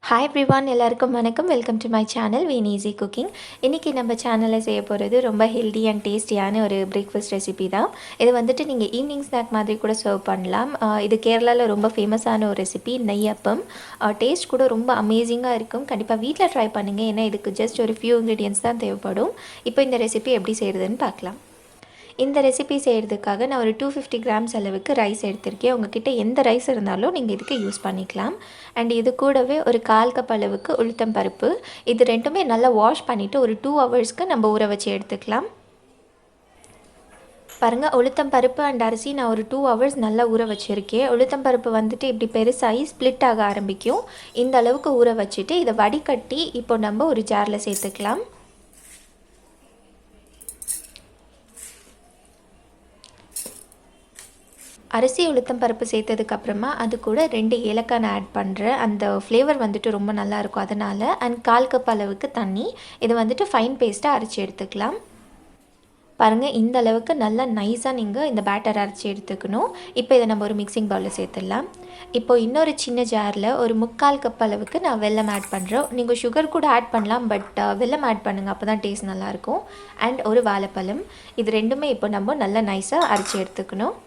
Hi everyone, எல்லாருக்கும் வணக்கம். Welcome to my channel Hiiii cooking. இன்றைக்கி நம்ம சேனலில் செய்ய போகிறது ரொம்ப ஹெல்தி அண்ட் டேஸ்டியான ஒரு பிரேக்ஃபாஸ்ட் ரெசிபி தான். இது வந்துட்டு நீங்கள் ஈவினிங் ஸ்நாக் மாதிரி கூட சர்வ் பண்ணலாம். இது கேரளாவில் ரொம்ப ஃபேமஸான ஒரு ரெசிபி, நெய்யப்பம். டேஸ்ட் கூட ரொம்ப அமேசிங்காக இருக்கும். கண்டிப்பாக வீட்டில் ட்ரை பண்ணுங்கள். ஏன்னா இதுக்கு ஜஸ்ட் ஒரு ஃபியூ இன்க்ரீடியன்ஸ் தான் தேவைப்படும். இப்போ இந்த ரெசிபி எப்படி செய்கிறதுன்னு பார்க்கலாம். இந்த ரெசிபி செய்கிறதுக்காக நான் ஒரு 250 கிராம்ஸ் அளவுக்கு ரைஸ் எடுத்திருக்கேன். உங்ககிட்ட எந்த ரைஸ் இருந்தாலும் நீங்கள் இதுக்கு யூஸ் பண்ணிக்கலாம். அண்ட் இது கூடவே ஒரு 1/4 கப் அளவுக்கு உளுத்தம் பருப்பு. இது ரெண்டுமே நல்லா வாஷ் பண்ணிவிட்டு ஒரு 2 ஹவர்ஸ்க்கு நம்ம ஊற வச்சு எடுத்துக்கலாம். பாருங்கள், உளுத்தம் பருப்பு அண்ட் அரிசி நான் ஒரு 2 ஹவர்ஸ் நல்லா ஊற வச்சுருக்கேன். உளுத்தம் பருப்பு வந்துட்டு இப்படி பெருசாகி ஸ்ப்ளிட் ஆக ஆரம்பிக்கும். இந்த அளவுக்கு ஊற வச்சுட்டு இதை வடிகட்டி இப்போ நம்ம ஒரு ஜாரில் சேர்த்துக்கலாம். அரிசி உளுத்தம் பருப்பு சேர்த்ததுக்கப்புறமா அது கூட 2 ஏலக்காய் நான் ஆட் பண்ணுறேன். அந்த ஃப்ளேவர் வந்துட்டு ரொம்ப நல்லாயிருக்கும் அதனால். அண்ட் 1/4 கப் அளவுக்கு தண்ணி. இதை வந்துட்டு ஃபைன் பேஸ்ட்டாக அரைச்சி எடுத்துக்கலாம். பாருங்கள், இந்த அளவுக்கு நல்லா நைஸாக நீங்கள் இந்த பேட்டர் அரைச்சி எடுத்துக்கணும். இப்போ இதை நம்ம ஒரு மிக்சிங் பவுலில் சேர்த்துடலாம். இப்போது இன்னொரு சின்ன ஜாரில் ஒரு 3/4 கப் அளவுக்கு நான் வெல்லம் ஆட் பண்ணுறேன். நீங்கள் சுகர் கூட ஆட் பண்ணலாம், பட் வெல்லம் ஆட் பண்ணுங்கள், அப்போ தான் டேஸ்ட் நல்லாயிருக்கும். அண்ட் ஒரு வாழைப்பழம். இது ரெண்டுமே இப்போ நம்ம நல்லா நைஸாக அரைச்சி எடுத்துக்கணும்.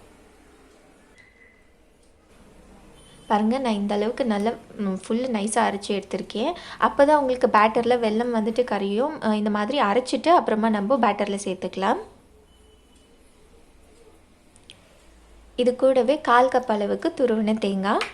பாருங்கள், நான் இந்த அளவுக்கு நல்லா ஃபுல்லு நைஸாக அரைச்சி எடுத்திருக்கேன். அப்போ தான் உங்களுக்கு பேட்டரில் வெல்லம் வந்துட்டு கரையும். இந்த மாதிரி அரைச்சிட்டு அப்புறமா நம்ம பேட்டரில் சேர்த்துக்கலாம். இது கூடவே 1/4 கப் அளவுக்கு துருவின தேங்காய்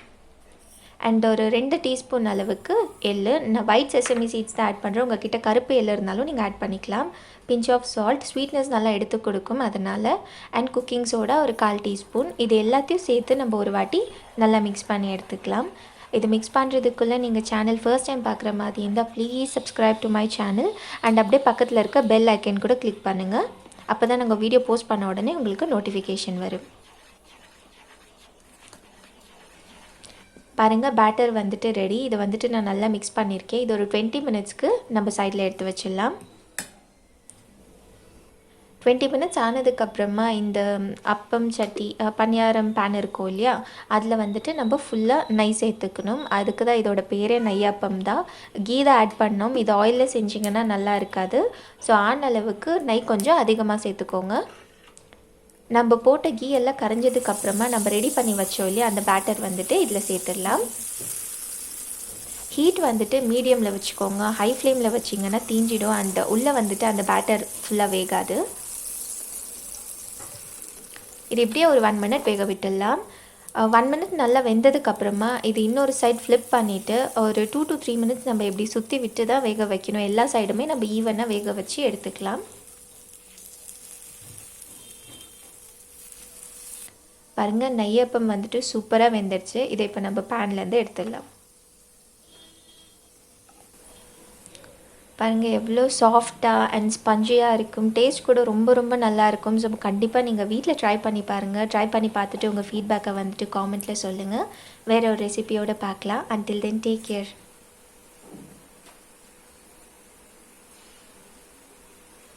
அண்ட் ஒரு 2 டீஸ்பூன் அளவுக்கு எள்ளு. நான் ஒயிட் செசமி சீட்ஸ் தான் ஆட் பண்ணுறேன். உங்கள் கிட்ட கருப்பு எள்ளு இருந்தாலும் நீங்கள் ஆட் பண்ணிக்கலாம். பிஞ்ச் ஆஃப் சால்ட், ஸ்வீட்னஸ் நல்லா எடுத்து கொடுக்கும் அதனால். அண்ட் குக்கிங் சோடா ஒரு 1/4 டீஸ்பூன். இது எல்லாத்தையும் சேர்த்து நம்ம ஒரு வாட்டி நல்லா மிக்ஸ் பண்ணி எடுத்துக்கலாம். இது மிக்ஸ் பண்ணுறதுக்குள்ளே நீங்கள் சேனல் ஃபர்ஸ்ட் டைம் பார்க்குற மாதிரி இருந்தால் please subscribe to my channel. And அப்படியே பக்கத்தில் இருக்க பெல் ஐக்கன் கூட கிளிக் பண்ணுங்கள். அப்போ தான் நாங்கள் வீடியோ போஸ்ட் பண்ண உடனே உங்களுக்கு நோட்டிஃபிகேஷன் வரும். பாருங்கள், பேட்டர் வந்துட்டு ரெடி. இதை வந்துட்டு நான் நல்லா மிக்ஸ் பண்ணியிருக்கேன். இது ஒரு 20 மினிட்ஸ்க்கு நம்ம சைடில் எடுத்து வச்சிடலாம். 20 மினிட்ஸ் ஆனதுக்கப்புறமா இந்த அப்பம் சட்டி, பணியாரம் பேன் இருக்கும் இல்லையா, அதில் வந்துட்டு நம்ம ஃபுல்லாக நெய் சேர்த்துக்கணும். அதுக்கு தான் இதோட பேரே நெய்யப்பம் தான். கீ தான் ஆட் பண்ணோம். இது ஆயிலில் செஞ்சிங்கன்னா நல்லா இருக்காது. ஸோ ஆன அளவுக்கு நெய் கொஞ்சம் அதிகமாக சேர்த்துக்கோங்க. நம்ம போட்ட கீ எல்லாம் கரைஞ்சதுக்கப்புறமா நம்ம ரெடி பண்ணி வச்சோம் இல்லையா, அந்த பேட்டர் வந்துட்டு இதில் சேர்த்துடலாம். ஹீட் வந்துட்டு மீடியமில் வச்சுக்கோங்க. ஹை ஃப்ளேமில் வச்சிங்கன்னா தீஞ்சிடும் அண்ட் உள்ளே வந்துட்டு அந்த பேட்டர் ஃபுல்லாக வேகாது. இது இப்படியே ஒரு 1 மினிட் வேக விட்டுடலாம். 1 மினிட் நல்லா வெந்ததுக்கப்புறமா இது இன்னொரு சைட் ஃப்ளிப் பண்ணிவிட்டு ஒரு 2 to 3 மினிட்ஸ் நம்ம எப்படி சுற்றி விட்டு தான் வேக வைக்கணும். எல்லா சைடுமே நம்ம ஈவனாக வேக வச்சு எடுத்துக்கலாம். பாருங்கள், நெய்யப்பம் வந்துட்டு சூப்பராக வெந்துடுச்சு. இதை இப்போ நம்ம பேன்லேருந்து எடுத்துடலாம். பாருங்கள், எவ்வளோ சாஃப்டாக அண்ட் ஸ்பஞ்சியாக இருக்கும். டேஸ்ட் கூட ரொம்ப ரொம்ப நல்லாயிருக்கும். ஸோ கண்டிப்பாக நீங்கள் வீட்டில் ட்ரை பண்ணி பாருங்கள். ட்ரை பண்ணி பார்த்துட்டு உங்கள் ஃபீட்பேக்கை வந்துட்டு காமெண்ட்டில் சொல்லுங்கள். வேறு ஒரு ரெசிபியோடு பார்க்கலாம். Until then take care.